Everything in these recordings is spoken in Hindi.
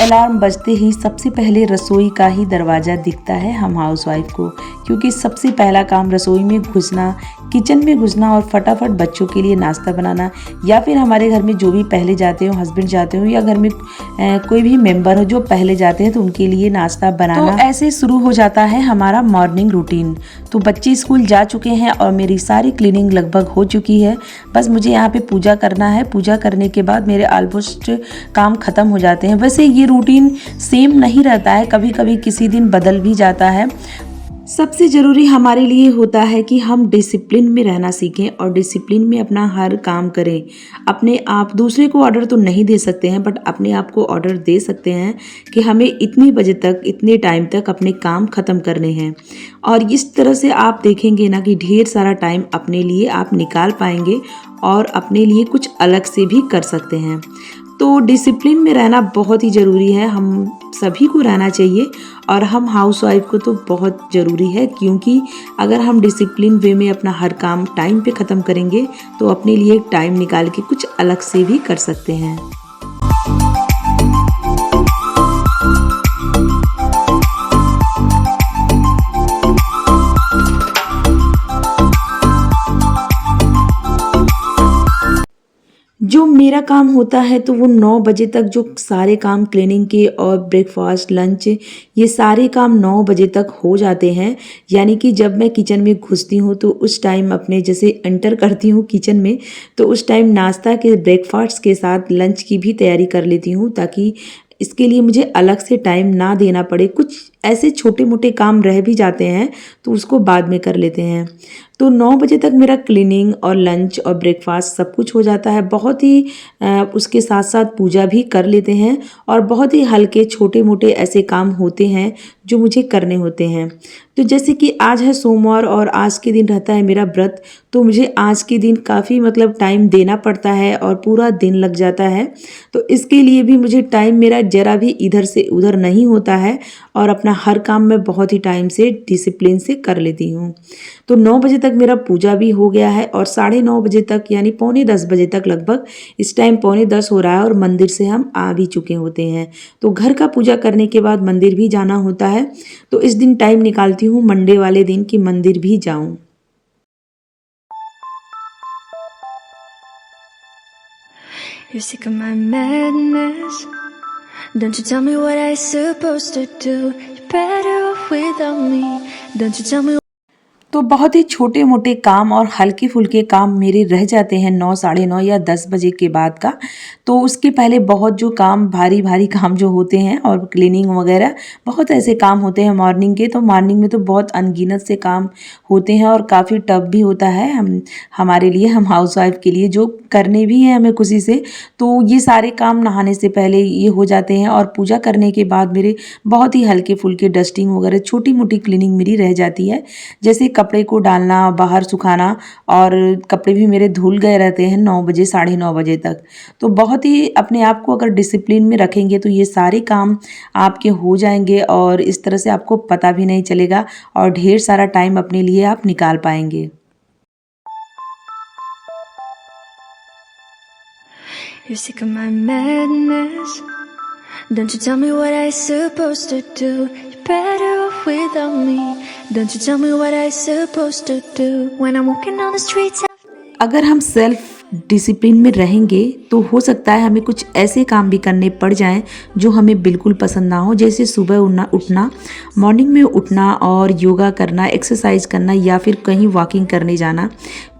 अलार्म बजते ही सबसे पहले रसोई का ही दरवाज़ा दिखता है हम हाउसवाइफ को, क्योंकि सबसे पहला काम रसोई में घुसना, किचन में घुसना और फटाफट बच्चों के लिए नाश्ता बनाना, या फिर हमारे घर में जो भी पहले जाते हो, हस्बैंड जाते हो या घर में कोई भी मेंबर हो जो पहले जाते हैं तो उनके लिए नाश्ता बनाना। तो ऐसे शुरू हो जाता है हमारा मॉर्निंग रूटीन। तो बच्चे स्कूल जा चुके हैं और मेरी सारी क्लीनिंग लगभग हो चुकी है। बस मुझे यहाँ पे पूजा करना है। पूजा करने के बाद मेरे ऑलमोस्ट काम ख़त्म हो जाते हैं। वैसे ये रूटीन सेम नहीं रहता है, कभी कभी किसी दिन बदल भी जाता है। सबसे ज़रूरी हमारे लिए होता है कि हम डिसिप्लिन में रहना सीखें और डिसिप्लिन में अपना हर काम करें। अपने आप दूसरे को ऑर्डर तो नहीं दे सकते हैं, बट अपने आप को ऑर्डर दे सकते हैं कि हमें इतनी बजे तक, इतने टाइम तक अपने काम ख़त्म करने हैं। और इस तरह से आप देखेंगे ना कि ढेर सारा टाइम अपने लिए आप निकाल पाएंगे और अपने लिए कुछ अलग से भी कर सकते हैं। तो डिसिप्लिन में रहना बहुत ही ज़रूरी है, हम सभी को रहना चाहिए और हम हाउसवाइफ को तो बहुत ज़रूरी है, क्योंकि अगर हम डिसिप्लिन वे में अपना हर काम टाइम पे ख़त्म करेंगे तो अपने लिए टाइम निकाल के कुछ अलग से भी कर सकते हैं। जो मेरा काम होता है तो वो 9 बजे तक जो सारे काम क्लीनिंग के और ब्रेकफास्ट, लंच, ये सारे काम 9 बजे तक हो जाते हैं। यानी कि जब मैं किचन में घुसती हूँ तो उस टाइम अपने जैसे एंटर करती हूँ किचन में, तो उस टाइम नाश्ता के, ब्रेकफास्ट के साथ लंच की भी तैयारी कर लेती हूँ, ताकि इसके लिए मुझे अलग से टाइम ना देना पड़े। कुछ ऐसे छोटे मोटे काम रह भी जाते हैं तो उसको बाद में कर लेते हैं। तो 9 बजे तक मेरा क्लीनिंग और लंच और ब्रेकफास्ट सब कुछ हो जाता है। बहुत ही उसके साथ साथ पूजा भी कर लेते हैं और बहुत ही हल्के छोटे मोटे ऐसे काम होते हैं जो मुझे करने होते हैं। तो जैसे कि आज है सोमवार और आज के दिन रहता है मेरा व्रत, तो मुझे आज के दिन काफ़ी टाइम देना पड़ता है और पूरा दिन लग जाता है। तो इसके लिए भी मुझे टाइम मेरा ज़रा भी इधर से उधर नहीं होता है और अपना हर काम मैं बहुत ही टाइम से डिसिप्लिन से कर लेती हूँ। तो 9 बजे तक मेरा पूजा भी हो गया है और 9:30 बजे तक, यानी 9:45 बजे तक लगभग, इस टाइम 9:45 हो रहा है और मंदिर से हम आ भी चुके होते हैं। तो घर का पूजा करने के बाद मंदिर भी जाना होता है। तो इस दिन टाइम निकालती हूँ मंडे वाले दिन कि मंदिर भी जाऊँ। You're sick of my madness. Don't you tell me what I supposed to do. You're better off without me. Don't you tell me. तो बहुत ही छोटे मोटे काम और हल्के फुल्के काम मेरे रह जाते हैं 9, 9:30 या 10 बजे के बाद का। तो उसके पहले बहुत जो काम, भारी भारी काम जो होते हैं और क्लीनिंग वगैरह, बहुत ऐसे काम होते हैं मॉर्निंग के। तो मॉर्निंग में तो बहुत अनगिनत से काम होते हैं और काफ़ी टफ भी होता है हमारे लिए, हम हाउसवाइफ के लिए, जो करने भी हैं हमें खुशी से। तो ये सारे काम नहाने से पहले ये हो जाते हैं और पूजा करने के बाद मेरे बहुत ही हल्के फुल्के डस्टिंग वगैरह, छोटी मोटी क्लीनिंग मेरी रह जाती है। जैसे कपड़े को डालना, बाहर सुखाना, और कपड़े भी मेरे धुल गए रहते हैं 9 बजे, 9:30 बजे तक। तो बहुत ही अपने आप को अगर डिसिप्लिन में रखेंगे तो ये सारे काम आपके हो जाएंगे और इस तरह से आपको पता भी नहीं चलेगा और ढेर सारा टाइम अपने लिए आप निकाल पाएंगे। You're sick of my madness. Don't you tell me what I supposed to do. You're better off without me. Don't you tell me what I supposed to do. When I'm walking on the streets. अगर हम सेल्फ डिसिप्लिन में रहेंगे तो हो सकता है हमें कुछ ऐसे काम भी करने पड़ जाएं जो हमें बिल्कुल पसंद ना हो। जैसे सुबह उठना, मॉर्निंग में उठना और योगा करना, एक्सरसाइज करना, या फिर कहीं वॉकिंग करने जाना,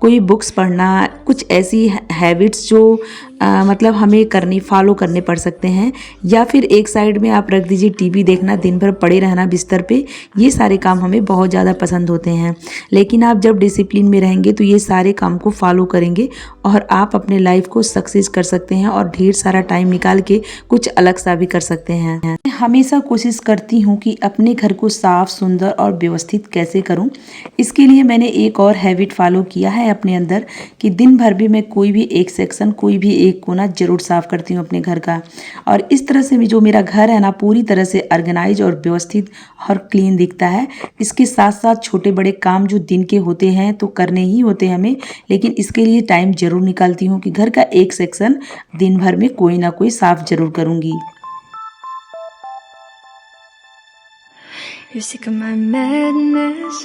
कोई बुक्स पढ़ना, कुछ ऐसी हैबिट्स जो हमें फॉलो करने पड़ सकते हैं। या फिर एक साइड में आप रख दीजिए टीवी देखना, दिन भर पड़े रहना बिस्तर पे, ये सारे काम हमें बहुत ज़्यादा पसंद होते हैं। लेकिन आप जब डिसिप्लिन में रहेंगे तो ये सारे काम को फॉलो करेंगे और आप अपने लाइफ को सक्सेस कर सकते हैं और ढेर सारा टाइम निकाल के कुछ अलग सा भी कर सकते हैं। मैं हमेशा कोशिश करती हूँ कि अपने घर को साफ, सुंदर और व्यवस्थित कैसे करूँ। इसके लिए मैंने एक और हैबिट फॉलो किया है अपने अंदर कि दिन भर भी मैं कोई भी एक सेक्शन, कोई भी एक कोना जरूर साफ करती हूँ अपने घर का। और इस तरह से भी जो मेरा घर है ना, पूरी तरह से ऑर्गेनाइज और व्यवस्थित और क्लीन दिखता है। इसके साथ साथ छोटे बड़े काम जो दिन के होते हैं तो करने ही होते हैं हमें, लेकिन इसके लिए टाइम जरूर निकालती हूँ कि घर का एक सेक्शन दिन भर में कोई ना कोई साफ जरूर करूँगी। You're sick of my madness.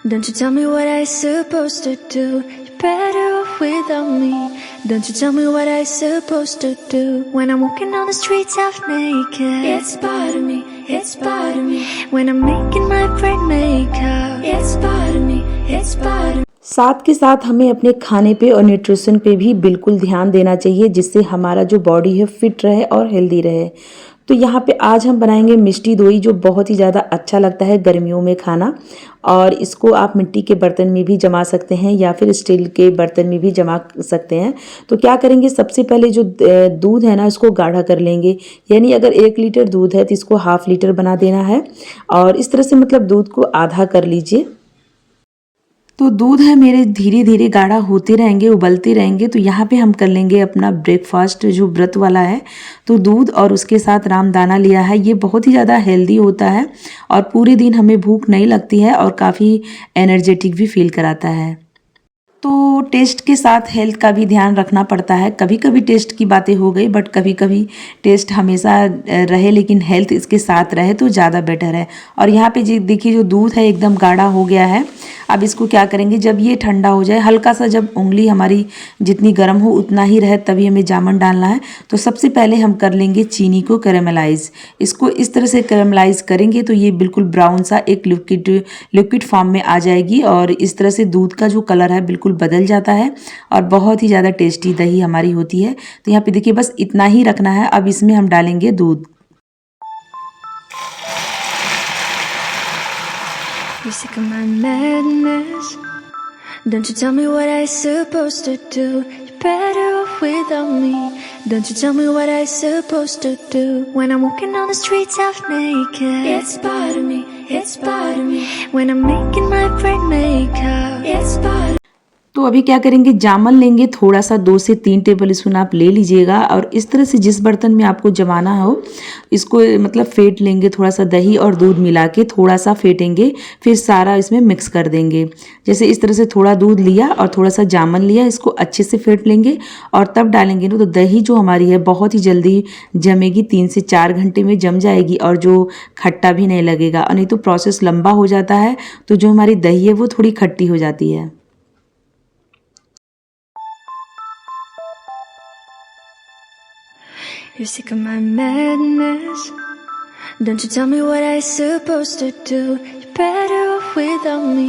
Don't you tell me what I supposed to do. You're better off without me. Don't you tell me what I supposed to do. When I'm walking on the streets half naked, it's part of me, it's part of me. When I'm making my brain make up, it's part of me, it's part of me. साथ के साथ हमें अपने खाने पे और न्यूट्रिशन पे भी बिल्कुल ध्यान देना चाहिए, जिससे हमारा जो बॉडी है फिट रहे और हेल्दी रहे। तो यहाँ पे आज हम बनाएंगे मिष्टी दोई, जो बहुत ही ज़्यादा अच्छा लगता है गर्मियों में खाना। और इसको आप मिट्टी के बर्तन में भी जमा सकते हैं या फिर स्टील के बर्तन में भी जमा सकते हैं। तो क्या करेंगे, सबसे पहले जो दूध है ना, इसको गाढ़ा कर लेंगे। यानी अगर 1 लीटर दूध है तो इसको ½ लीटर बना देना है। और इस तरह से मतलब दूध को आधा कर लीजिए। तो दूध है मेरे धीरे धीरे गाढ़ा होते रहेंगे, उबलते रहेंगे। तो यहाँ पे हम कर लेंगे अपना ब्रेकफास्ट जो व्रत वाला है। तो दूध और उसके साथ रामदाना लिया है। ये बहुत ही ज़्यादा हेल्दी होता है और पूरे दिन हमें भूख नहीं लगती है और काफ़ी एनर्जेटिक भी फील कराता है। तो टेस्ट के साथ हेल्थ का भी ध्यान रखना पड़ता है। कभी कभी टेस्ट की बातें हो गई, बट कभी कभी टेस्ट हमेशा रहे लेकिन हेल्थ इसके साथ रहे तो ज़्यादा बेटर है। और यहाँ पे देखिए जो दूध है एकदम गाढ़ा हो गया है। अब इसको क्या करेंगे, जब ये ठंडा हो जाए, हल्का सा जब उंगली हमारी जितनी गर्म हो उतना ही रहे, तभी हमें जामुन डालना है। तो सबसे पहले हम कर लेंगे चीनी को कैरेमलाइज। इसको इस तरह से कैरेमलाइज करेंगे तो ये बिल्कुल ब्राउन सा एक लिक्विड फॉर्म में आ जाएगी। और इस तरह से दूध का जो कलर है बिल्कुल बदल जाता है और बहुत ही ज़्यादा टेस्टी दही हमारी होती है। तो यहाँ पे देखिए बस इतना ही रखना है। अब इसमें हम डालेंगे दूध। You're sick of my madness. Don't you tell me what I supposed to do. You're better off without me. Don't you tell me what I supposed to do. When I'm walking on the streets half naked, it's part of me, it's part of me. When I'm making my brain make up, it's part of me. तो अभी क्या करेंगे, जामन लेंगे थोड़ा सा, 2 से 3 टेबल स्पून आप ले लीजिएगा। और इस तरह से जिस बर्तन में आपको जमाना हो इसको मतलब फेंट लेंगे। थोड़ा सा दही और दूध मिला के थोड़ा सा फेंटेंगे, फिर सारा इसमें मिक्स कर देंगे। जैसे इस तरह से थोड़ा दूध लिया और थोड़ा सा जामन लिया, इसको अच्छे से फेंट लेंगे और तब डालेंगे ना। तो दही जो हमारी है बहुत ही जल्दी जमेगी, 3 से 4 घंटे में जम जाएगी और जो खट्टा भी नहीं लगेगा। और नहीं तो प्रोसेस लंबा हो जाता है तो जो हमारी दही है वो थोड़ी खट्टी हो जाती है। You're sick of my madness. Don't you tell me what I supposed to do. You're better off without me.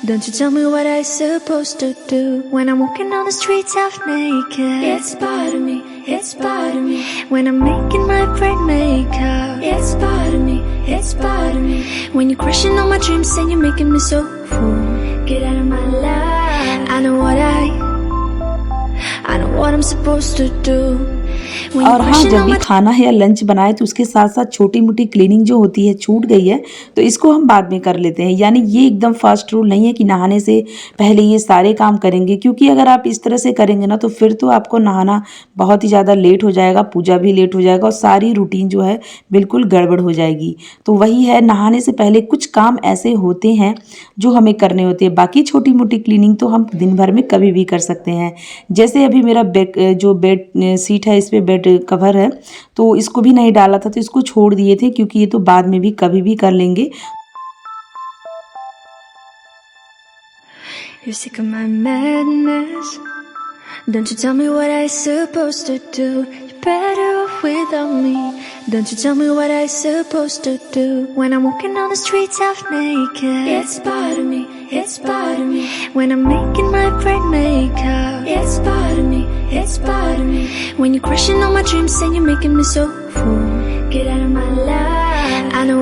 Don't you tell me what I supposed to do. When I'm walking on the streets half naked, it's part of me, it's part of me. When I'm making my brain make up, it's part of me, it's part of me. When you're crushing on my dreams and you're making me so full, get out of my life. I know what I'm supposed to do. और हाँ, जब भी खाना है या लंच बनाए तो उसके साथ साथ छोटी मोटी क्लीनिंग जो होती है छूट गई है तो इसको हम बाद में कर लेते हैं। यानी ये एकदम फर्स्ट रूल नहीं है कि नहाने से पहले ये सारे काम करेंगे, क्योंकि अगर आप इस तरह से करेंगे ना तो फिर तो आपको नहाना बहुत ही ज़्यादा लेट हो जाएगा, पूजा भी लेट हो जाएगा और सारी रूटीन जो है बिल्कुल गड़बड़ हो जाएगी। तो वही है, नहाने से पहले कुछ काम ऐसे होते हैं जो हमें करने होते हैं। बाकी छोटी मोटी क्लीनिंग तो हम दिन भर में कभी भी कर सकते हैं। जैसे अभी मेरा जो बेड सीट है, इस पर बेड कवर है, तो इसको भी नहीं डाला था तो इसको छोड़ दिए थे, क्योंकि ये तो बाद में भी कभी भी कर लेंगे। You're sick of my madness. Don't you tell me what I supposed to do. You're better off without me. Don't you tell me what I supposed to do. When I'm walking on the streets half naked, it's part of me, it's part of me. When I'm making my brain make up, it's part of me, it's part of me. When you're crushing on my dreams and you're making me so full, get out of my life. I know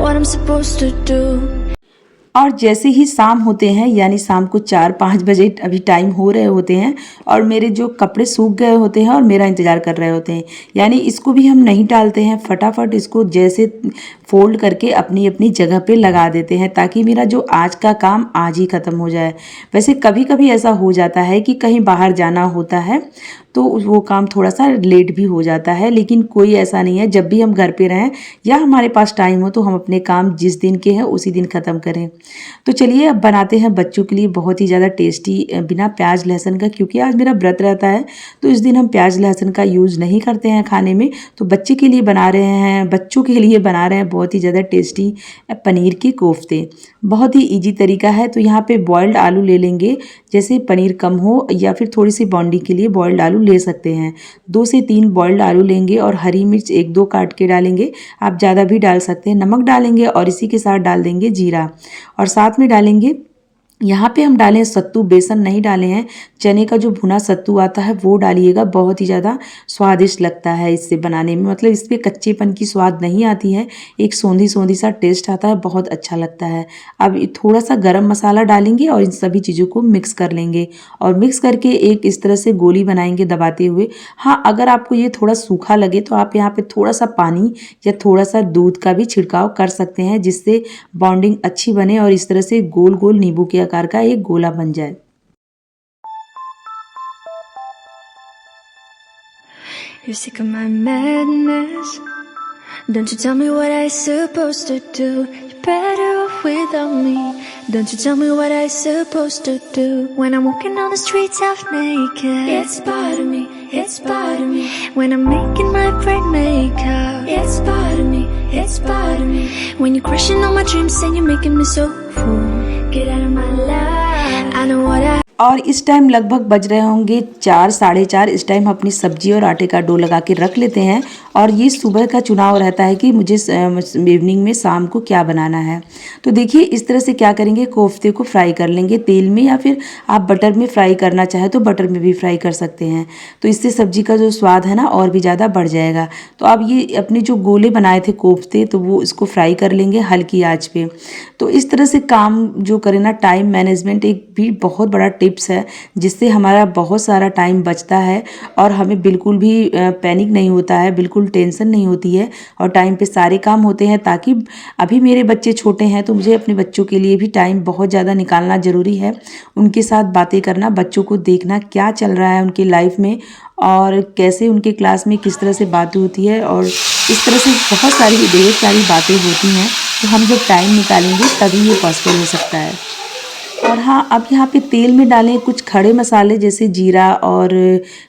what I'm supposed to do. और जैसे ही शाम होते हैं, यानी शाम को 4-5 बजे अभी टाइम हो रहे होते हैं और मेरे जो कपड़े सूख गए होते हैं और मेरा इंतज़ार कर रहे होते हैं, यानी इसको भी हम नहीं टालते हैं, फटाफट इसको जैसे फोल्ड करके अपनी अपनी जगह पे लगा देते हैं ताकि मेरा जो आज का काम आज ही ख़त्म हो जाए। वैसे कभी कभी ऐसा हो जाता है कि कहीं बाहर जाना होता है तो वो काम थोड़ा सा लेट भी हो जाता है। लेकिन कोई ऐसा नहीं है, जब भी हम घर पे रहें या हमारे पास टाइम हो तो हम अपने काम जिस दिन के हैं उसी दिन ख़त्म करें। तो चलिए अब बनाते हैं बच्चों के लिए बहुत ही ज़्यादा टेस्टी बिना प्याज लहसुन का, क्योंकि आज मेरा व्रत रहता है तो इस दिन हम प्याज लहसुन का यूज़ नहीं करते हैं खाने में। तो बच्चे के लिए बना रहे हैं, बच्चों के लिए बना रहे हैं बहुत ही ज़्यादा टेस्टी पनीर के कोफ्ते। बहुत ही इजी तरीका है। तो यहाँ पे बॉइल्ड आलू ले लेंगे, जैसे पनीर कम हो या फिर थोड़ी सी बॉन्डी के लिए बॉइल्ड आलू ले सकते हैं। 2 से 3 बॉइल्ड आलू लेंगे और हरी मिर्च 1-2 काट के डालेंगे, आप ज़्यादा भी डाल सकते हैं। नमक डालेंगे और इसी के साथ डाल देंगे जीरा, और साथ में डालेंगे यहाँ पे हम डालें सत्तू, बेसन नहीं डाले हैं, चने का जो भुना सत्तू आता है वो डालिएगा, बहुत ही ज़्यादा स्वादिष्ट लगता है इससे बनाने में। मतलब इस पर कच्चेपन की स्वाद नहीं आती है, एक सौंधी सौंधी सा टेस्ट आता है, बहुत अच्छा लगता है। अब थोड़ा सा गरम मसाला डालेंगे और इन सभी चीज़ों को मिक्स कर लेंगे और मिक्स करके एक इस तरह से गोली बनाएंगे दबाते हुए। हाँ, अगर आपको ये थोड़ा सूखा लगे तो आप यहाँ पर थोड़ा सा पानी या थोड़ा सा दूध का भी छिड़काव कर सकते हैं, जिससे बॉन्डिंग अच्छी बने और इस तरह से गोल गोल नींबू के आकार का एक गोला बन जाए। You're sick of my madness. Don't you tell me what I supposed to do. You're better off without me. Don't you tell me what I supposed to do. When I'm walking on the streets half naked, it's part of me, it's part of me. When I'm making my brain makeup, it's part of me, it's part of me. When you're crushing all my dreams and you're making me so full, get out of my life. I know what I और इस टाइम लगभग बज रहे होंगे 4, साढ़े 4। इस टाइम अपनी सब्जी और आटे का डो लगा के रख लेते हैं। और ये सुबह का चुनाव रहता है कि मुझे इवनिंग में शाम को क्या बनाना है। तो देखिए इस तरह से क्या करेंगे, कोफ्ते को फ्राई कर लेंगे तेल में, या फिर आप बटर में फ्राई करना चाहे तो बटर में भी फ्राई कर सकते हैं। तो इससे सब्जी का जो स्वाद है ना और भी ज़्यादा बढ़ जाएगा। तो अब ये अपने जो गोले बनाए थे कोफ्ते, तो वो इसको फ्राई कर लेंगे हल्की आँच पे। तो इस तरह से काम जो करें ना, टाइम मैनेजमेंट एक भी बहुत बड़ा टिप्स है, जिससे हमारा बहुत सारा टाइम बचता है और हमें बिल्कुल भी पैनिक नहीं होता है, बिल्कुल टेंशन नहीं होती है और टाइम पे सारे काम होते हैं। ताकि अभी मेरे बच्चे छोटे हैं तो मुझे अपने बच्चों के लिए भी टाइम बहुत ज़्यादा निकालना ज़रूरी है। उनके साथ बातें करना, बच्चों को देखना क्या चल रहा है उनकी लाइफ में और कैसे उनके क्लास में किस तरह से बातें होती है, और इस तरह से बहुत सारी ढेर सारी बातें होती हैं। तो हम जब टाइम निकालेंगे तभी ये पॉसिबल हो सकता है। और हाँ, अब यहाँ पे तेल में डालें कुछ खड़े मसाले, जैसे जीरा और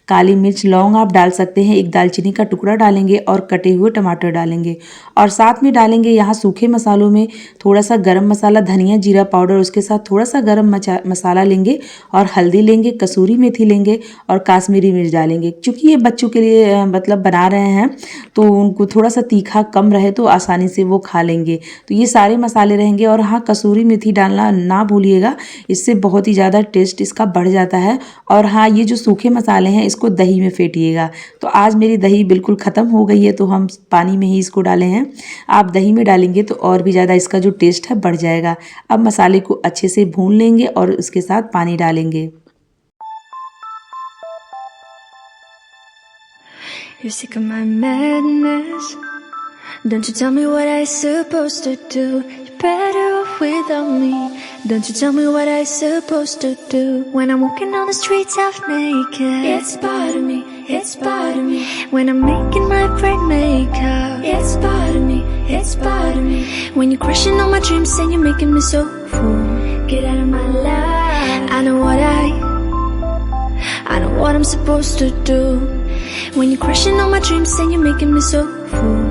काली मिर्च, लौंग आप डाल सकते हैं, एक दालचीनी का टुकड़ा डालेंगे और कटे हुए टमाटर डालेंगे। और साथ में डालेंगे यहाँ सूखे मसालों में थोड़ा सा गरम मसाला, धनिया जीरा पाउडर, उसके साथ थोड़ा सा गरम मसाला लेंगे और हल्दी लेंगे, कसूरी मेथी लेंगे और काश्मीरी मिर्च डालेंगे। क्योंकि ये बच्चों के लिए मतलब बना रहे हैं तो उनको थोड़ा सा तीखा कम रहे तो आसानी से वो खा लेंगे। तो ये सारे मसाले रहेंगे। और हाँ, कसूरी मेथी डालना ना भूलिएगा, इससे बहुत ही ज़्यादा टेस्ट इसका बढ़ जाता है। और हाँ, ये जो सूखे मसाले हैं इसको दही में फेंटिएगा। तो आज मेरी दही बिल्कुल ख़त्म हो गई है तो हम पानी में ही इसको डाले हैं। आप दही में डालेंगे तो और भी ज़्यादा इसका जो टेस्ट है बढ़ जाएगा। अब मसाले को अच्छे से भून लेंगे और उसके साथ पानी डालेंगे। You're sick of my madness. Don't you tell me what I supposed to do. You're better off without me. Don't you tell me what I supposed to do. When I'm walking on the streets half naked, it's part of me, it's part of me. When I'm making my brain makeup, it's part of me, it's part of me. When you're crushing all my dreams and you're making me so full, get out of my life. I know what I'm supposed to do. When you're crushing all my dreams and you're making me so full.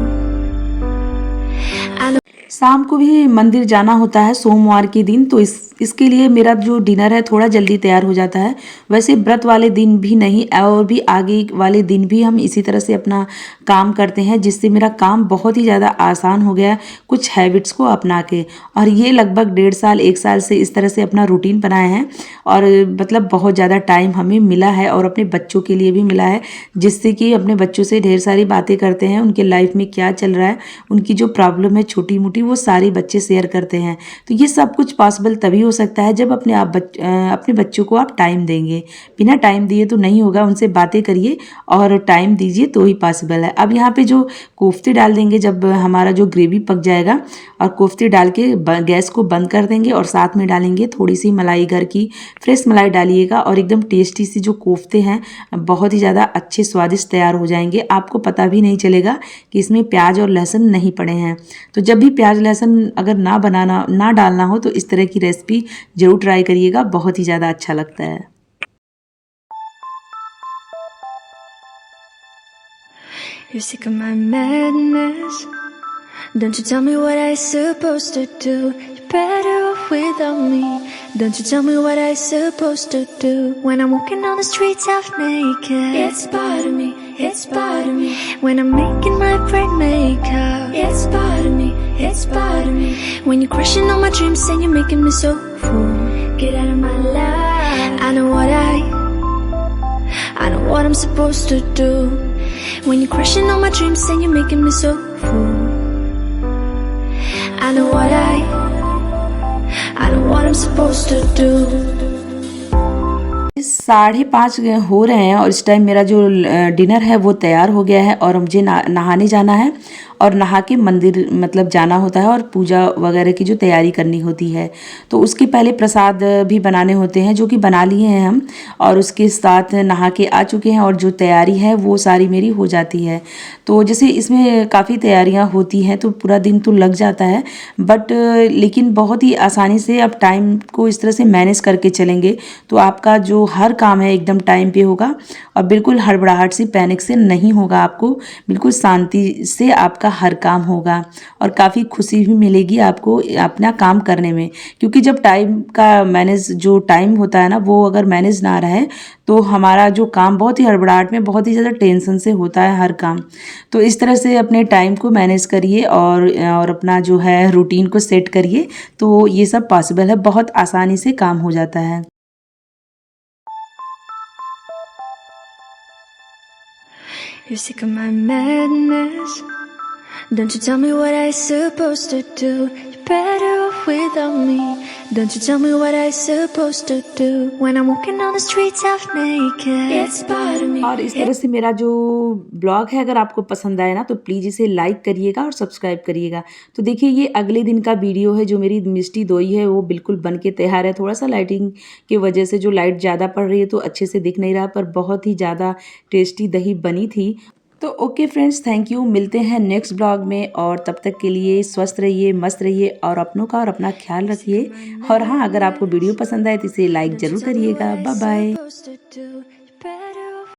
शाम को भी मंदिर जाना होता है सोमवार के दिन, तो इसके लिए मेरा जो डिनर है थोड़ा जल्दी तैयार हो जाता है। वैसे व्रत वाले दिन भी नहीं और भी आगे वाले दिन भी हम इसी तरह से अपना काम करते हैं, जिससे मेरा काम बहुत ही ज़्यादा आसान हो गया कुछ हैबिट्स को अपना के। और ये लगभग 1.5 साल 1 साल से इस तरह से अपना रूटीन बनाए हैं और मतलब बहुत ज़्यादा टाइम हमें मिला है और अपने बच्चों के लिए भी मिला है, जिससे कि अपने बच्चों से ढेर सारी बातें करते हैं, उनके लाइफ में क्या चल रहा है, उनकी जो प्रॉब्लम है छोटी मोटी वो सारे बच्चे शेयर करते हैं। तो ये सब कुछ पॉसिबल तभी हो सकता है जब अपने बच्चों को आप टाइम देंगे। बिना टाइम दिए तो नहीं होगा, उनसे बातें करिए और टाइम दीजिए तो ही पॉसिबल है। अब यहाँ पे जो कोफ्ते डाल देंगे जब हमारा जो ग्रेवी पक जाएगा, और कोफ्ते डाल के गैस को बंद कर देंगे और साथ में डालेंगे थोड़ी सी मलाई, घर की फ्रेश मलाई डालिएगा और एकदम टेस्टी सी जो कोफ्ते हैं बहुत ही ज़्यादा अच्छे स्वादिष्ट तैयार हो जाएंगे। आपको पता भी नहीं चलेगा कि इसमें प्याज और लहसुन नहीं पड़े हैं। तो जब भी प्याज लहसुन अगर ना डालना हो तो इस तरह की रेसिपी ज़रूर ट्राई करिएगा, बहुत ही ज़्यादा अच्छा लगता है। You're sick of my madness. Don't you tell me what I supposed to do. You're better off without me. Don't you tell me what I supposed to do. When I'm walking on the streets half naked, it's part of me, it's part of me. When I'm making my bread makeup, it's part of me, it's part of me. When you're crushing all my dreams and you're making me so full, get out of my life. I know what I'm supposed to do. When you're crushing all my dreams and you're making me so full, I know what I'm supposed to do. 5:30 हो रहे हैं और इस टाइम मेरा जो डिनर है वो तैयार हो गया है और मुझे नहाने जाना है और नहा के मंदिर मतलब जाना होता है और पूजा वगैरह की जो तैयारी करनी होती है। तो उसके पहले प्रसाद भी बनाने होते हैं जो कि बना लिए हैं हम, और उसके साथ नहा के आ चुके हैं और जो तैयारी है वो सारी मेरी हो जाती है। तो जैसे इसमें काफ़ी तैयारियां होती हैं तो पूरा दिन तो लग जाता है, बट लेकिन बहुत ही आसानी से आप टाइम को इस तरह से मैनेज करके चलेंगे तो आपका जो हर काम है एकदम टाइम पे होगा और बिल्कुल हड़बड़ाहट से, पैनिक से नहीं होगा। आपको बिल्कुल शांति से आपका हर काम होगा और काफ़ी खुशी भी मिलेगी आपको अपना काम करने में, क्योंकि जब टाइम का मैनेज जो टाइम होता है ना वो अगर मैनेज ना रहे तो हमारा जो काम बहुत ही हड़बड़ाहट में, बहुत ही ज़्यादा टेंशन से होता है हर काम। तो इस तरह से अपने टाइम को मैनेज करिए और अपना जो है रूटीन को सेट करिए तो ये सब पॉसिबल है, बहुत आसानी से काम हो जाता है। You're sick of my madness. Don't you tell me what I supposed to do. You're better off without me. Don't you tell me what I supposed to do. When I'm walking on the streets half naked, it's part of me. और इस तरह से मेरा जो ब्लॉग है अगर आपको पसंद आए ना तो प्लीज़ इसे लाइक करिएगा और सब्सक्राइब करिएगा। तो देखिए ये अगले दिन का वीडियो है, जो मेरी मिष्टी दोई है वो बिल्कुल बन के तैयार है। थोड़ा सा लाइटिंग की वजह से जो लाइट ज़्यादा पड़ रही है तो अच्छे से दिख नहीं रहा, पर बहुत ही ज़्यादा टेस्टी दही बनी थी। तो ओके फ्रेंड्स, थैंक यू, मिलते हैं नेक्स्ट ब्लॉग में और तब तक के लिए स्वस्थ रहिए, मस्त रहिए और अपनों का और अपना ख्याल रखिए। और हाँ, अगर आपको वीडियो पसंद आए तो इसे लाइक ज़रूर करिएगा। Bye bye.